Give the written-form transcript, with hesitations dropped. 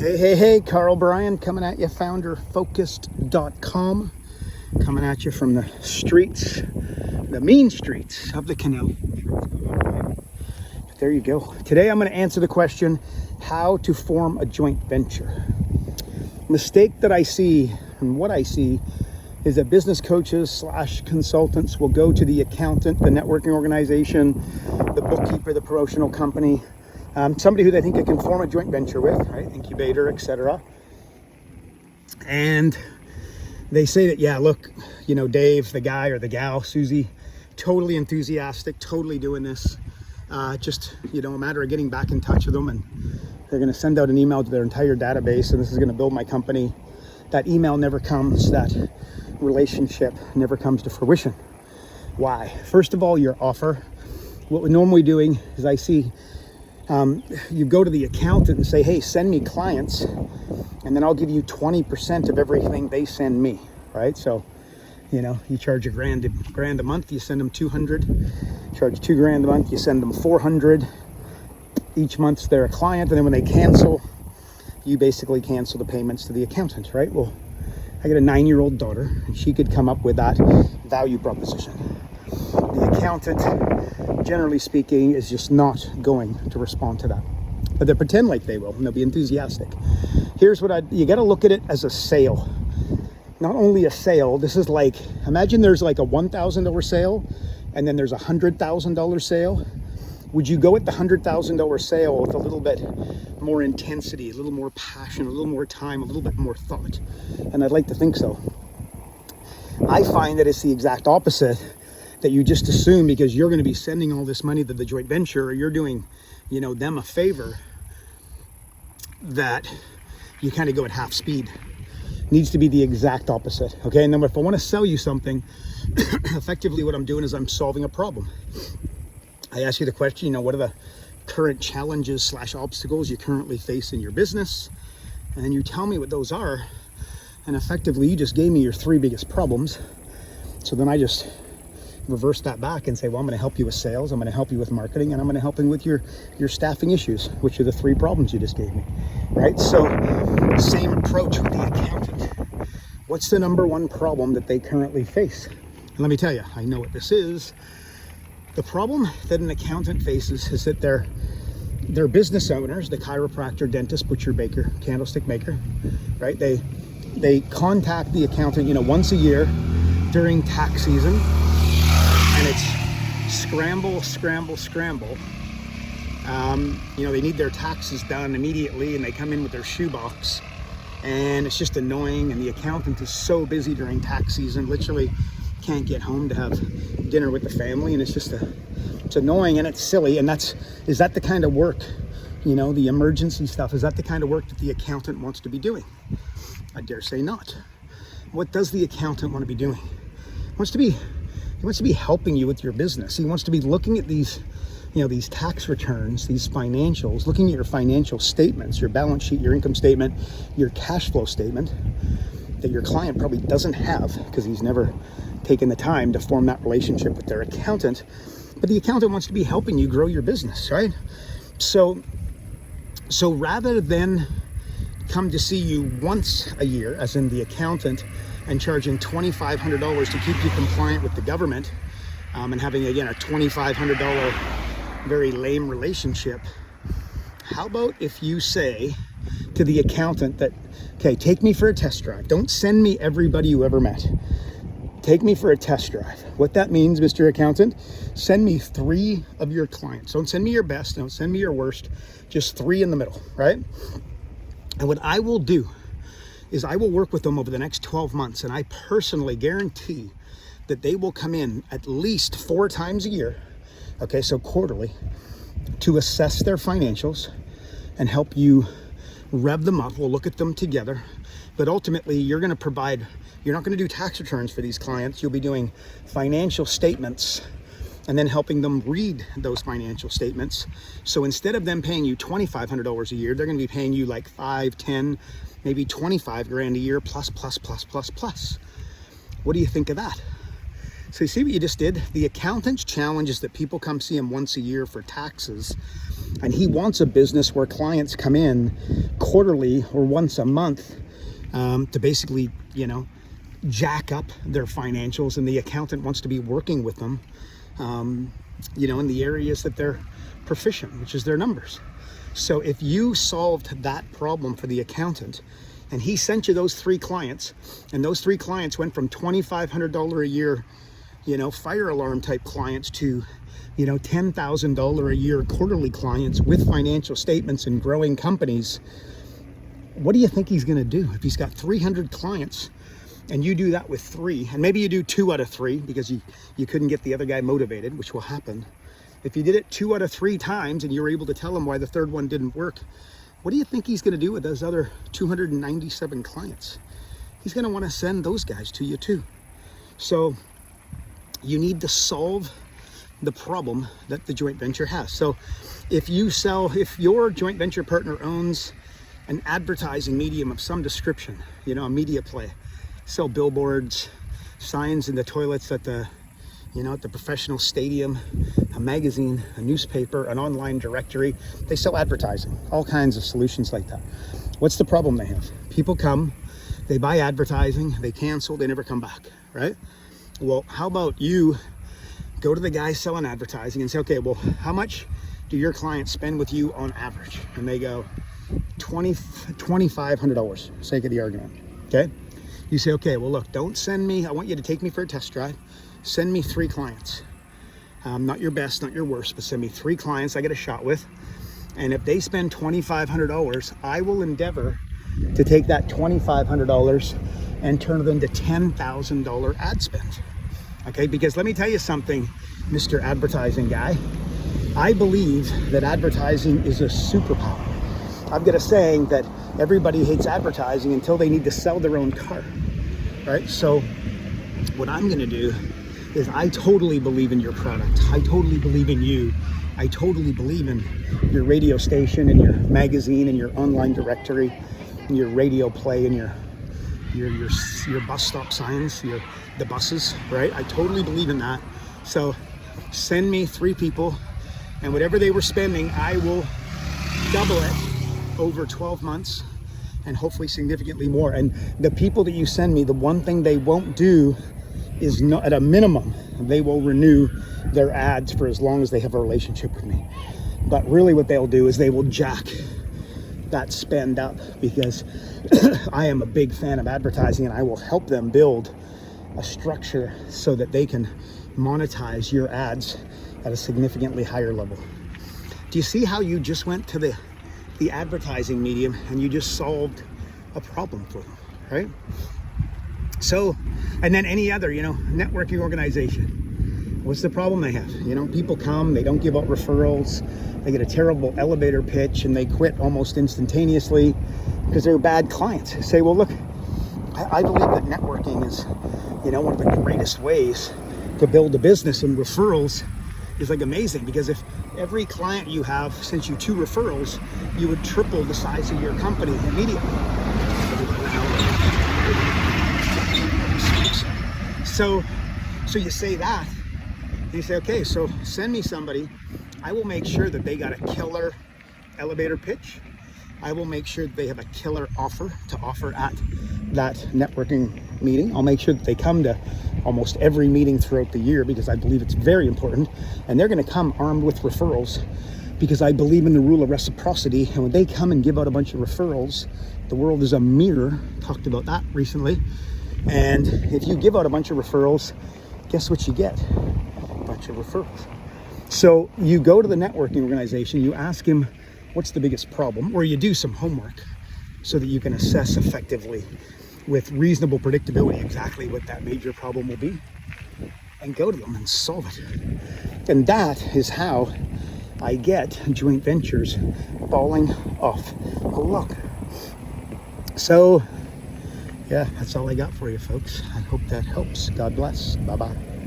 Hey, Karl Bryan coming at you, founderfocused.com, coming at you from the streets, the mean streets of the canal. But there you go. Today I'm going to answer the question, how to form a joint venture. Mistake that I see, and what I see, is that business coaches / consultants will go to the accountant, the networking organization, the bookkeeper, the promotional company, somebody who they think they can form a joint venture with, right? Incubator, etc. And they say that, yeah, look, Dave, the guy or the gal, Susie, totally enthusiastic, totally doing this. Just, a matter of getting back in touch with them, and they're going to send out an email to their entire database, and this is going to build my company. That email never comes, that relationship never comes to fruition. Why? First of all, your offer. What we're normally doing is I see you go to the accountant and say, hey, send me clients, and then I'll give you 20% of everything they send me, right? So, you charge $1,000 a month, you send them 200, charge $2,000 a month, you send them 400. Each month they're a client, and then when they cancel, you basically cancel the payments to the accountant, right? Well, I got a 9-year-old daughter, and she could come up with that value proposition. The accountant, generally speaking, is just not going to respond to that. But they pretend like they will, and they'll be enthusiastic. Here's what you got to look at it as a sale. Not only a sale, this is like, imagine there's like a $1,000 sale, and then there's a $100,000 sale. Would you go at the $100,000 sale with a little bit more intensity, a little more passion, a little more time, a little bit more thought? And I'd like to think so. I find that it's the exact opposite, that you just assume because you're going to be sending all this money to the joint venture, or you're doing, them a favor, that you kind of go at half speed. Needs to be the exact opposite. Okay. And then if I want to sell you something, effectively what I'm doing is I'm solving a problem. I ask you the question, what are the current challenges / obstacles you currently face in your business? And then you tell me what those are. And effectively, you just gave me your 3 biggest problems. So then I just reverse that back and say, well, I'm going to help you with sales, I'm going to help you with marketing, and I'm going to help you with your staffing issues, which are the 3 problems you just gave me, right? So same approach with the accountant. What's the number 1 problem that they currently face? And let me tell you, I know what this is. The problem that an accountant faces is that they're business owners, the chiropractor, dentist, butcher, baker, candlestick maker, right? They contact the accountant, once a year during tax season, and it's scramble. They need their taxes done immediately, and they come in with their shoebox, and it's just annoying. And the accountant is so busy during tax season, literally can't get home to have dinner with the family, and it's annoying and it's silly. And is that the kind of work, the emergency stuff, is that the kind of work that the accountant wants to be doing? I dare say not. What does the accountant want to be doing? He wants to be helping you with your business. He wants to be looking at these tax returns, these financials, looking at your financial statements, your balance sheet, your income statement, your cash flow statement, that your client probably doesn't have because he's never taken the time to form that relationship with their accountant. But the accountant wants to be helping you grow your business, right? So rather than come to see you once a year, as in the accountant, and charging $2,500 to keep you compliant with the government, and having, again, a $2,500 very lame relationship, how about if you say to the accountant that, okay, take me for a test drive. Don't send me everybody you ever met. Take me for a test drive. What that means, Mr. Accountant, send me 3 of your clients. Don't send me your best. Don't send me your worst. Just 3 in the middle, right? And what I will do is I will work with them over the next 12 months, and I personally guarantee that they will come in at least 4 times a year, okay, so quarterly, to assess their financials and help you rev them up. We'll look at them together, but ultimately you're not going to do tax returns for these clients. You'll be doing financial statements and then helping them read those financial statements. So instead of them paying you $2,500 a year, they're going to be paying you like 5, 10, maybe 25 grand a year plus. What do you think of that? So you see what you just did? The accountant's challenge is that people come see him once a year for taxes, and he wants a business where clients come in quarterly or once a month to basically, jack up their financials, and the accountant wants to be working with them, in the areas that they're proficient, which is their numbers. So if you solved that problem for the accountant, and he sent you those 3 clients, and those 3 clients went from $2,500 a year, fire alarm type clients to, $10,000 a year quarterly clients with financial statements and growing companies, what do you think he's going to do? If he's got 300 clients and you do that with 3, and maybe you do 2 out of 3 because you couldn't get the other guy motivated, which will happen. If you did it 2 out of 3 times and you were able to tell him why the 3rd one didn't work, what do you think he's going to do with those other 297 clients? He's going to want to send those guys to you too. So you need to solve the problem that the joint venture has. So if your joint venture partner owns an advertising medium of some description, a media play, sell billboards, signs in the toilets at the professional stadium, a magazine, a newspaper, an online directory. They sell advertising, all kinds of solutions like that. What's the problem they have? People come, they buy advertising, they cancel, they never come back, right? Well, how about you go to the guy selling advertising and say, okay, well, how much do your clients spend with you on average? And they go, $2,500, for sake of the argument, okay? You say, okay, well, look, don't send me, I want you to take me for a test drive. Send me 3 clients. Not your best, not your worst, but send me 3 clients I get a shot with. And if they spend $2,500, I will endeavor to take that $2,500 and turn it into $10,000 ad spend. Okay, because let me tell you something, Mr. Advertising guy. I believe that advertising is a superpower. I've got a saying that everybody hates advertising until they need to sell their own car, right? So what I'm going to do is I totally believe in your product. I totally believe in you. I totally believe in your radio station and your magazine and your online directory and your radio play and your bus stop signs, the buses, right? I totally believe in that. So send me 3 people, and whatever they were spending, I will double it over 12 months and hopefully significantly more. And the people that you send me, the one thing they won't do is, not at a minimum, they will renew their ads for as long as they have a relationship with me. But really what they'll do is they will jack that spend up, because I am a big fan of advertising, and I will help them build a structure so that they can monetize your ads at a significantly higher level. Do you see how you just went to the advertising medium and you just solved a problem for them, right? So, and then any other, networking organization, what's the problem they have? People come, they don't give out referrals, they get a terrible elevator pitch, and they quit almost instantaneously because they're bad clients. Say, well, look, I believe that networking is, one of the greatest ways to build a business, and referrals is like amazing, because if every client you have sent you 2 referrals, you would triple the size of your company immediately. So you say that, and you say, okay, so send me somebody. I will make sure that they got a killer elevator pitch. I will make sure that they have a killer offer to offer at that networking meeting. I'll make sure that they come to almost every meeting throughout the year, because I believe it's very important. And they're going to come armed with referrals, because I believe in the rule of reciprocity. And when they come and give out a bunch of referrals, the world is a mirror. Talked about that recently. And if you give out a bunch of referrals, guess what you get? A bunch of referrals. So you go to the networking organization, you ask him, what's the biggest problem? Or you do some homework so that you can assess effectively with reasonable predictability exactly what that major problem will be, and go to them and solve it. And that is how I get joint ventures falling off the log. So yeah, that's all I got for you, folks. I hope that helps. God bless. Bye-bye.